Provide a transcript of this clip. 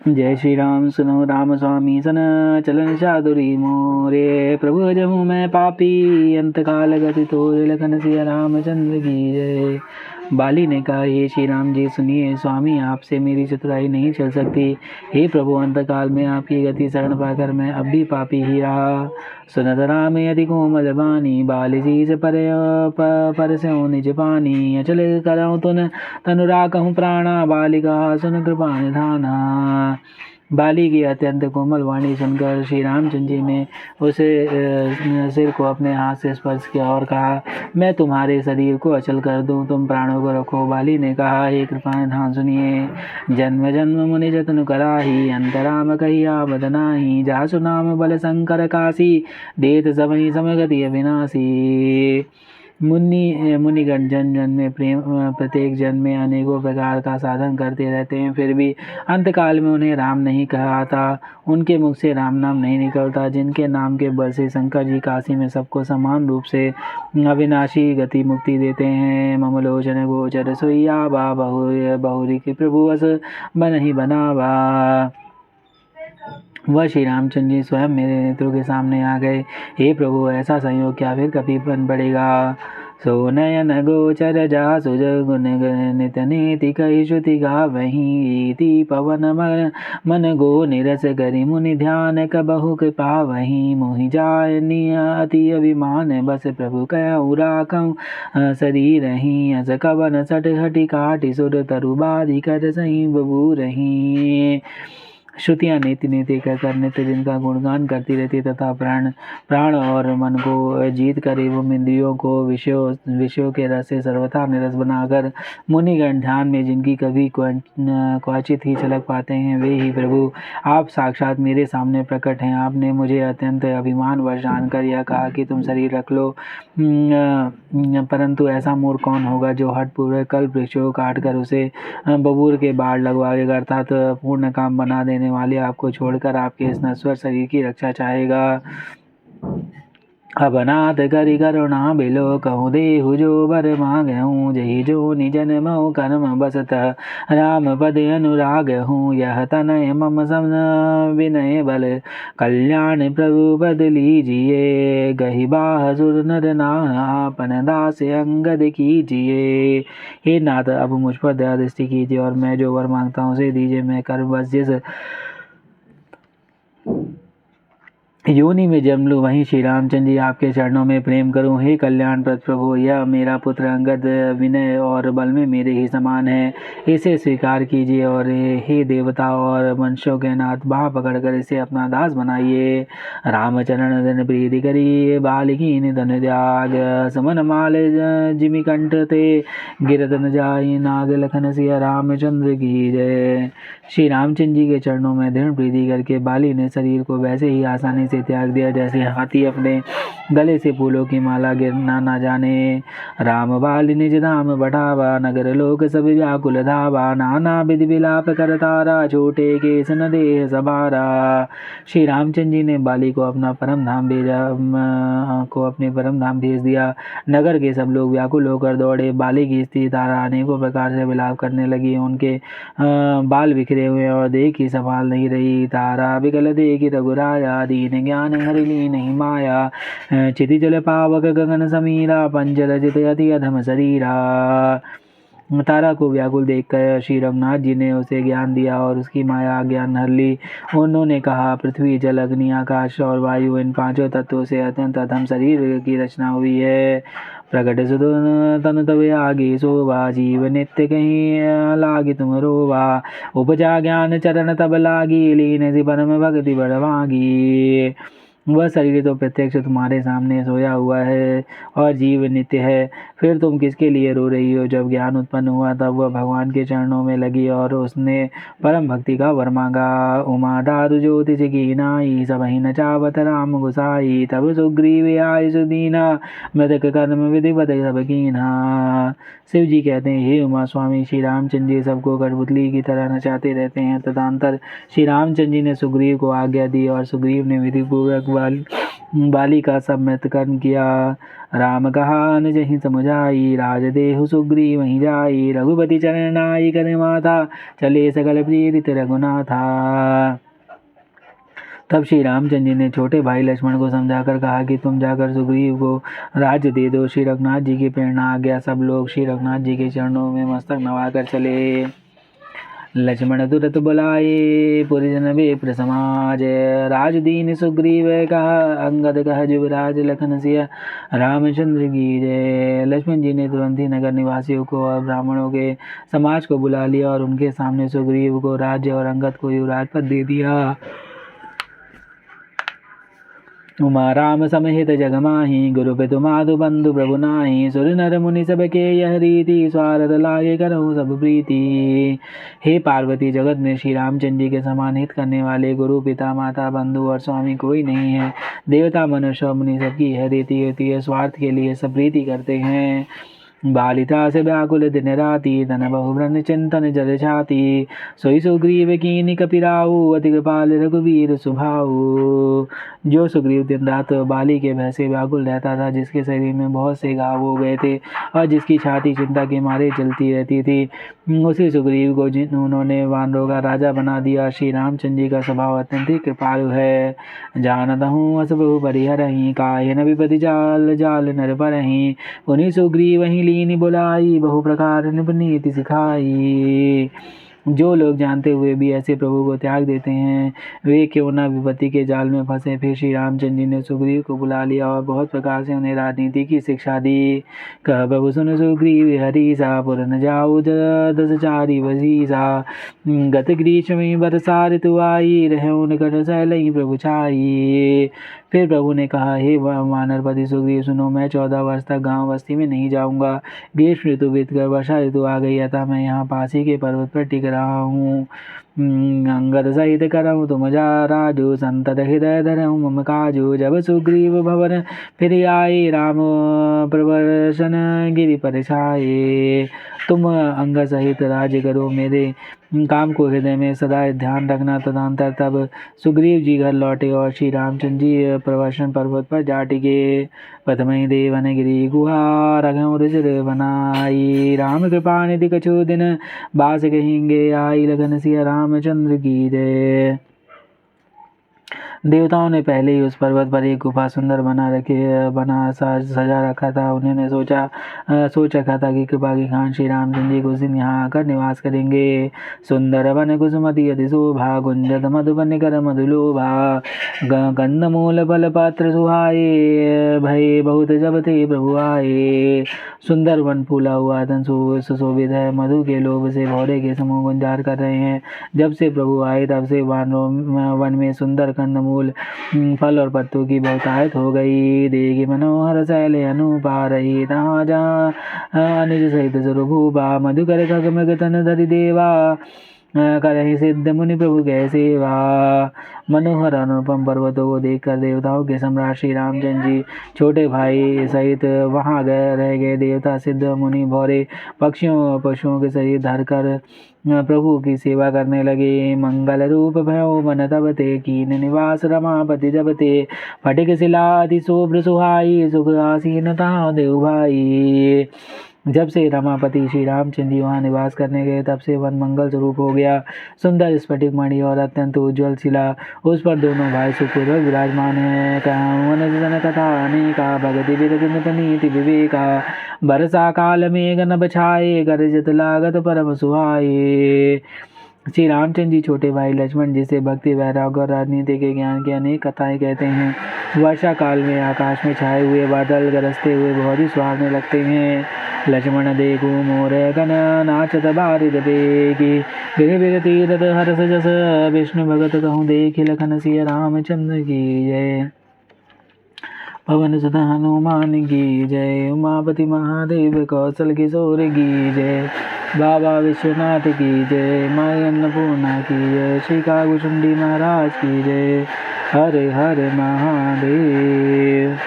जय श्री राम सुनो राम स्वामी सन चलन चादुरी मोरे। प्रभु जहूँ मैं पापी अंत काल गति तोरे। लखन सिया रामचंद्र की जय। बाली ने कहा, हे श्री राम जी सुनिए, स्वामी आपसे मेरी चतुराई नहीं चल सकती। हे प्रभु, अंतकाल में आपकी गति शरण पाकर मैं अब भी पापी ही रहा। सुनत राम यदि कोमल बानी, बाली शीस पर से निज पानी। अचल करऊँ तुन तनु राखहूँ प्राणा, बालिका सुन कृपा निधाना। बाली की अत्यंत कोमल वाणी सुनकर श्री रामचंद्र जी ने उसे सिर को अपने हाथ से स्पर्श किया और कहा, मैं तुम्हारे शरीर को अचल कर दूं, तुम प्राणों को रखो। बाली ने कहा, हे कृपा निधान सुनिए, जन्म जन्म मुनि जतन कराही, अंतराम कहिया बदनाही। जासु नाम बल शंकर काशी, देत सबहि समगति अविनाशी। मुनिगण जन्म जन्म में प्रत्येक जन्म में अनेकों प्रकार का साधन करते रहते हैं, फिर भी अंतकाल में उन्हें राम नहीं कहा आता, उनके मुख से राम नाम नहीं निकलता। जिनके नाम के बल से शंकर जी काशी में सबको समान रूप से अविनाशी गति मुक्ति देते हैं। ममलोचन गोचर सोइया बा बहुरी के प्रभु अस बन ही बनावा। वह श्री रामचंद्र जी स्वयं मेरे नेत्रों के सामने आ गए। हे प्रभु, ऐसा संयोग क्या फिर कभी बन पड़ेगा। सो नयन गोचर जा सुज गुण नित नीति कही श्रुति गा वही। पवन मन गो निरस करी मुनि ध्यान कबहु कृपा वही। मोहि जाय अति अभिमान, बस प्रभु कहूँ राखऊँ शरीर ही। अस कवन सट हटि काटि सुर तरु बाधि कर सही बबू रही। श्रुतियाँ नीति नीति कहकर नित्य जिनका गुणगान करती रहती तथा प्राण और मन को जीत कर एवं इंद्रियों को विषयों के रस से सर्वथा निरस बनाकर मुनिगण ध्यान में जिनकी कभी क्वचित ही झलक पाते हैं, वे ही प्रभु आप साक्षात मेरे सामने प्रकट हैं। आपने मुझे अत्यंत अभिमान वश जानकर यह कहा कि तुम शरीर रख लो, परंतु ऐसा मूर्ख कौन होगा जो हठपूर्वक कल्प वृक्ष को काट कर उसे बबूर के बाढ़ लगवाएगा, अर्थात पूर्ण काम बना देने वाले आपको छोड़कर आपके इस नश्वर शरीर की रक्षा चाहेगा। अबनाथ करि करुणा बिलो कहूँ देहु जो बर मांगहूँ। जही जो निजन मऊ कर्म बसत राम पद अनुराग हूँ। यह तनय मम सम विनय बल कल्याण प्रभु पद लीजिए। गही बाह सुर नर आपन दास अंगद कीजिए। हे नाथ, अब मुझ पर दया दृष्टि कीजिए और मैं जो वर मांगता हूँ उसे दीजिए। मैं कर्म बस जिस योनि में जन्म लूँ वहीं श्री रामचंद्र जी आपके चरणों में प्रेम करूँ। हे कल्याण प्रद प्रभु, यह मेरा पुत्र अंगद विनय और बल में मेरे ही समान है, इसे स्वीकार कीजिए। और हे देवता और मनुष्यों के नाथ, बाह पकड़कर इसे अपना दास बनाइए। रामचरण धन प्रीति करी बालिकी निधन त्याग। समन माल जिमि कंठ ते गिरत न जाई। नाग लखन सिया रामचंद्र की जय। श्री रामचंद्र जी के चरणों में दृढ़ प्रीति करके बाली ने शरीर को वैसे ही आसानी से त्याग दिया जैसे हाथी अपने गले से फूलों की माला गिरना ना जाने। राम बाली निज धाम बढ़ावा, नगर लोक सब व्याकुल धावा। नाना विधि विलाप कर तारा, छोटे केस न देह सबारा। श्री रामचंद्र जी ने बाली को अपने परम धाम भेज दिया। नगर के सब लोग व्याकुल होकर दौड़े। बाली की स्त्री तारा अनेकों प्रकार से विलाप करने लगी। उनके बाल बिखरे हुए और देह की संभाल नहीं रही। तारा विकल देखी रघुराया, दीन ज्ञान हरि लीन ही माया। चिति जल पावक गगन समीरा, पंच रजित अति अधम शरीरा। तारा को व्याकुल देखकर श्री रघुनाथ जी ने उसे ज्ञान दिया और उसकी माया ज्ञान हर ली। उन्होंने कहा, पृथ्वी जल अग्नि आकाश और वायु, इन पांचों तत्वों से अत्यंत अधम शरीर की रचना हुई है। प्रकट सुदन तन तवे आगे शोभा, जीव नित्य कहीं लागी तुम रोवा। उपजा ज्ञान चरण तब लागी, लीन सी परम भक्ति बढ़वागी। वह शरीर तो प्रत्यक्ष तुम्हारे सामने सोया हुआ है और जीव नित्य है, फिर तुम किसके लिए रो रही हो। जब ज्ञान उत्पन्न हुआ तब वह भगवान के चरणों में लगी और उसने परम भक्ति का वर मांगा। उमा दारु ज्योति की नाई, सबहि न चावत राम गुसाई। तब सुग्रीव आय सुदीना, मृतक कर्म विधिवत सब कीन्हा। शिव जी कहते हैं, हे उमा स्वामी, श्री रामचंद्र जी सबको कठपुतली की तरह नचाते रहते हैं। तदंतर श्री रामचंद्र जी ने सुग्रीव को आज्ञा दी और सुग्रीव ने विधिपूर्वक बाली का सब मृतकर्म किया। राम कहा निज ही समुझाई, राजदेहु सुग्रीव वहीं जाई, रघुपति चरण नाई कर माथा, चले सकल प्रेरित रघुनाथा। तब श्री रामचंद्र जी ने छोटे भाई लक्ष्मण को समझाकर कहा कि तुम जाकर सुग्रीव को राज्य दे दो। श्री रघुनाथ जी की प्रेरणा आ गया। सब लोग श्री रघुनाथ जी के चरणों में मस्तक नवाकर चले। लक्ष्मण तुरत बुलाए पुरजन विप्र समाज, राज दीन सुग्रीव कहा, अंगद कह युवराज लखन सिया रामचंद्र की जय। लक्ष्मण जी ने तुरंत ही नगर निवासियों को और ब्राह्मणों के समाज को बुला लिया और उनके सामने सुग्रीव को राज्य और अंगद को युवराज पद दे दिया। उमा राम समेत जग माही, गुरु पितु माधु बंधु प्रभु नाही, सुर नर मुनि सब के यह रीति, स्वारथ लागे करहु सब प्रीति। हे पार्वती, जगत में श्री रामचंद्र जी के समान हित करने वाले गुरु पिता माता बंधु और स्वामी कोई नहीं है। देवता मनुष्य और मुनि सबकी यह रीति होती है, स्वार्थ के लिए सब प्रीति करते हैं। बालिता से व्याकुल दिन राति, तन बहुब्रन चिंतन जल छाती, सोई सुग्रीव कीनि कपिराऊ, अति कृपाल रघुवीर सुभाऊ। जो सुग्रीव दिन रात बाली के भय से व्याकुल रहता था, जिसके शरीर में बहुत से घाव हो गए थे और जिसकी छाती चिंता के मारे चलती रहती थी, उसी सुग्रीव को उन्होंने वानरों का राजा बना दिया। श्री रामचंद्र जी का स्वभाव अत्यंत ही कृपालु है। जानत हूँ अस प्रभु परिहरहि, काहे न विपति जाल जाल नर परहि, उन्हीं सुग्रीव वहीं लीनी बुलाई, बहु प्रकार निपुण नीति सिखाई। जो लोग जानते हुए भी ऐसे प्रभु को त्याग देते हैं, वे क्यों न विपत्ति के जाल में फंसे। फिर श्री रामचंद्र जी ने सुग्रीव को बुला लिया और बहुत प्रकार से उन्हें राजनीति की शिक्षा दी। कह प्रभु सुन सुग्रीव हरीसा, पुर न जाऊ दस चारी वजीसा, गत ग्रीष्म में बरसा ऋतु आई, रहु निकट सैलई प्रभु छाई। फिर प्रभु ने कहा, हे वानरपति सुग्रीव सुनो, मैं 14 वर्ष तक गांव बस्ती में नहीं जाऊंगा। ग्रीष्म ऋतु बीतकर वर्षा ऋतु आ गई, अतः मैं यहाँ पासी के पर्वत पर टिक रहा हूँ। अंगद सहित करहु तुम जा राजू, संतत हृदय धरहु मम काजू। जब सुग्रीव भवन फिर आए, राम प्रवर्षन गिरि पर छाए। तुम अंगद सहित राज्य करो, मेरे काम को हृदय में सदा ध्यान रखना। तदंतर तब सुग्रीव जी घर लौटे और श्री रामचंद्र जी प्रवर्षण पर्वत पर जा टिके। पथमई देवन गिरी गुहा, रघु ऋषि बनाई, राम कृपा निधि कछु दिन, बास कहेंगे आई, लगन सिया रामचंद्र की जय। देवताओं ने पहले ही उस पर्वत पर एक गुफा सुंदर बना सजा रखा था। उन्होंने सोच रखा था कि कृपा के खान श्री रामचंद्र जी कुछ दिन यहाँ आकर निवास करेंगे। सुंदर वन कुसुमति अति शोभा, गुंजत मधुबन कर मधुलोभा, कंदमूल फल पात्र सुहाए, भय बहुत जब थे प्रभु आए। सुंदर वन फूला हुआ धन सुशोभित है, मधु के लोभ से भौरे के समूह गुंजार कर रहे हैं। जब से प्रभु आए तब से वन में सुंदर कंदमूल फल और पत्तों की बहुतायत हो गई। देगी मनोहर शैल अनुपा, रही तहाँ जहाँ निज सहित सुरभूपा, मधुकर खगमग तन धरि देवा, करहि सिद्ध मुनि प्रभु कै सेवा। मनोहर अनुपम पर्वतों को देखकर देवताओं के सम्राट श्री रामचंद्र जी छोटे भाई सहित वहां रह गए। देवता सिद्ध मुनि भौरे पक्षियों पशुओं के शरीर धरकर प्रभु की सेवा करने लगे। मंगल रूप भयो मन तब ते, कीन निवास रमापति जब ते, फटिक शिलादि शोभ्र सुहाई, सुख आसीन तहाँ देव भाई। जब से रमापति श्री रामचंद्र जी वहाँ निवास करने गए, तब से वन मंगल स्वरूप हो गया। सुंदर स्फटिक मणि और अत्यंत उज्ज्वल शिला, उस पर दोनों भाई सुखपूर्वक विराजमान है। कथा अनेका, भगति विरति विवेका, बरसा काल में गन बछाए, कर जित लागत परम सुहाए। श्री रामचंद्र जी छोटे भाई लक्ष्मण जी से भक्ति वैराग्य और राजनीति के ज्ञान की अनेक कथाएं कहते हैं। वर्षा काल में आकाश में छाए हुए बादल गरजते हुए बहुत ही सुहावने लगते हैं। लक्ष्मण देखो मोरे गण, नाचत बारिद बेगी, बिर बिर तीरथ हरस जस, विष्णु भगत कहूँ देखि, लखन सिया रामचंद्र की जय। पवन सुत हनुमान की जय, उमापति महादेव कौशल किशोर की जय, बाबा विश्वनाथ की जय, माई अन्नपूर्णा की जय, श्री कागुचुंडी महाराज की जय। हरे हरे महादेव।